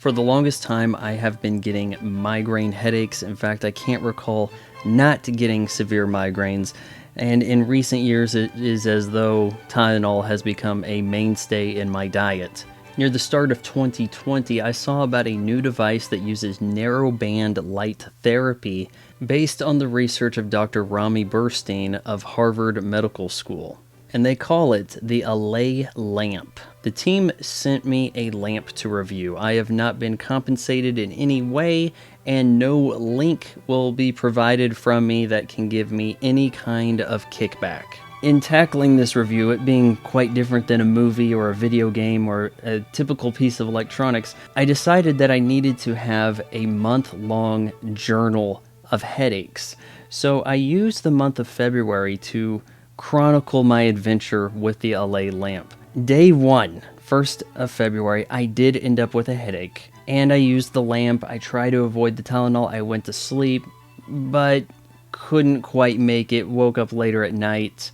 For the longest time, I have been getting migraine headaches. In fact, I can't recall not getting severe migraines. And in recent years, it is as though Tylenol has become a mainstay in my diet. Near the start of 2020, I saw about a new device that uses narrowband light therapy based on the research of Dr. Rami Burstein of Harvard Medical School. And they call it the Allay lamp. The team sent me a lamp to review. I have not been compensated in any way, and no link will be provided from me that can give me any kind of kickback. In tackling this review, it being quite different than a movie or a video game or a typical piece of electronics, I decided that I needed to have a month-long journal of headaches. So I used the month of February to chronicle my adventure with the Allay lamp. Day 1, 1st of February, I did end up with a headache, and I used the lamp. I tried to avoid the Tylenol. I went to sleep, but couldn't quite make it. Woke up later at night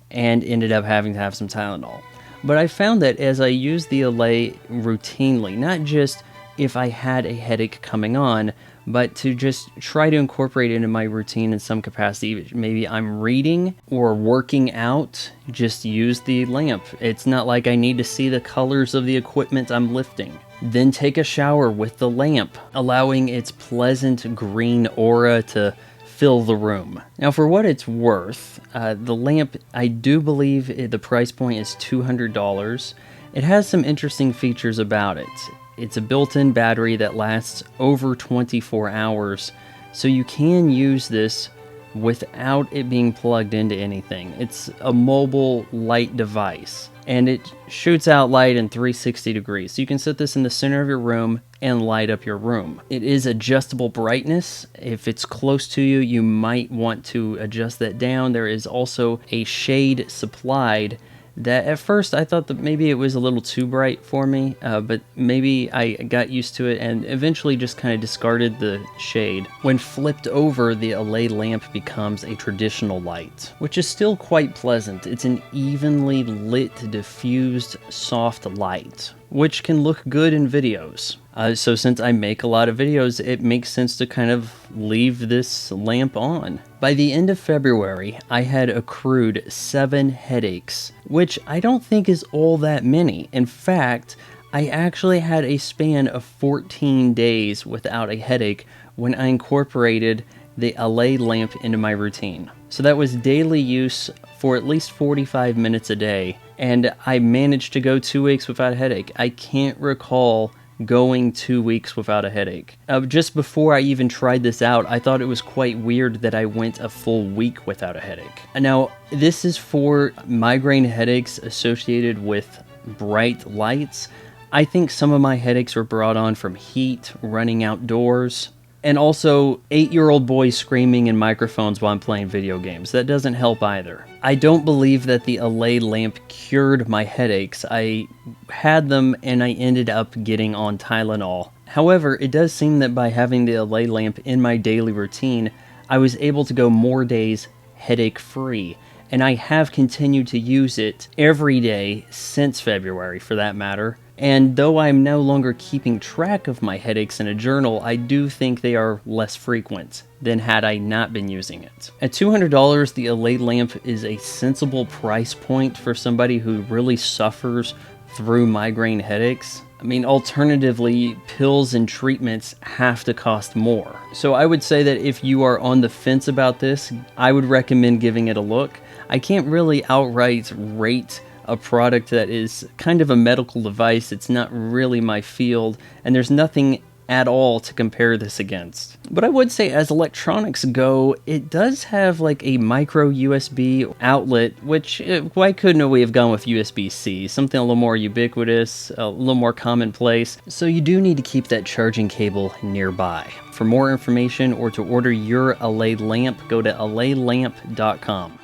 and ended up having to have some Tylenol. But I found that as I used the Allay routinely, not just if I had a headache coming on, but to just try to incorporate it into my routine in some capacity. Maybe I'm reading or working out, just use the lamp. It's not like I need to see the colors of the equipment I'm lifting. Then take a shower with the lamp, allowing its pleasant green aura to fill the room. Now, for what it's worth, the lamp, I do believe the price point is $200. It has some interesting features about it. It's a built-in battery that lasts over 24 hours, so you can use this without it being plugged into anything. It's a mobile light device, and it shoots out light in 360 degrees. So you can set this in the center of your room and light up your room. It is adjustable brightness. If it's close to you, you might want to adjust that down. There is also a shade supplied that at first I thought that maybe it was a little too bright for me, but maybe I got used to it and eventually just kind of discarded the shade. When flipped over, the Allay lamp becomes a traditional light, which is still quite pleasant. It's an evenly lit, diffused, soft light, which can look good in videos. So since I make a lot of videos, it makes sense to kind of leave this lamp on. By the end of February, I had accrued 7 headaches, which I don't think is all that many. In fact, I actually had a span of 14 days without a headache when I incorporated the Allay lamp into my routine. So that was daily use for at least 45 minutes a day, and I managed to go 2 weeks without a headache. I can't recall going 2 weeks without a headache. Just before I even tried this out, I thought it was quite weird that I went a full week without a headache. Now, this is for migraine headaches associated with bright lights. I think some of my headaches were brought on from heat, running outdoors, and also 8-year-old boys screaming in microphones while I'm playing video games. That doesn't help either. I don't believe that the Allay lamp cured my headaches. I had them and I ended up getting on Tylenol. However, it does seem that by having the Allay lamp in my daily routine, I was able to go more days headache-free. And I have continued to use it every day since February, for that matter. And though I'm no longer keeping track of my headaches in a journal, I do think they are less frequent than had I not been using it. At $200, the Allay lamp is a sensible price point for somebody who really suffers through migraine headaches. I mean, alternatively, pills and treatments have to cost more. So I would say that if you are on the fence about this, I would recommend giving it a look. I can't really outright rate a product that is kind of a medical device. It's not really my field, and there's nothing at all to compare this against. But I would say, as electronics go, it does have like a micro USB outlet, which why couldn't we have gone with USB-C? Something a little more ubiquitous, a little more commonplace. So you do need to keep that charging cable nearby. For more information or to order your Allay lamp, go to allaylamp.com.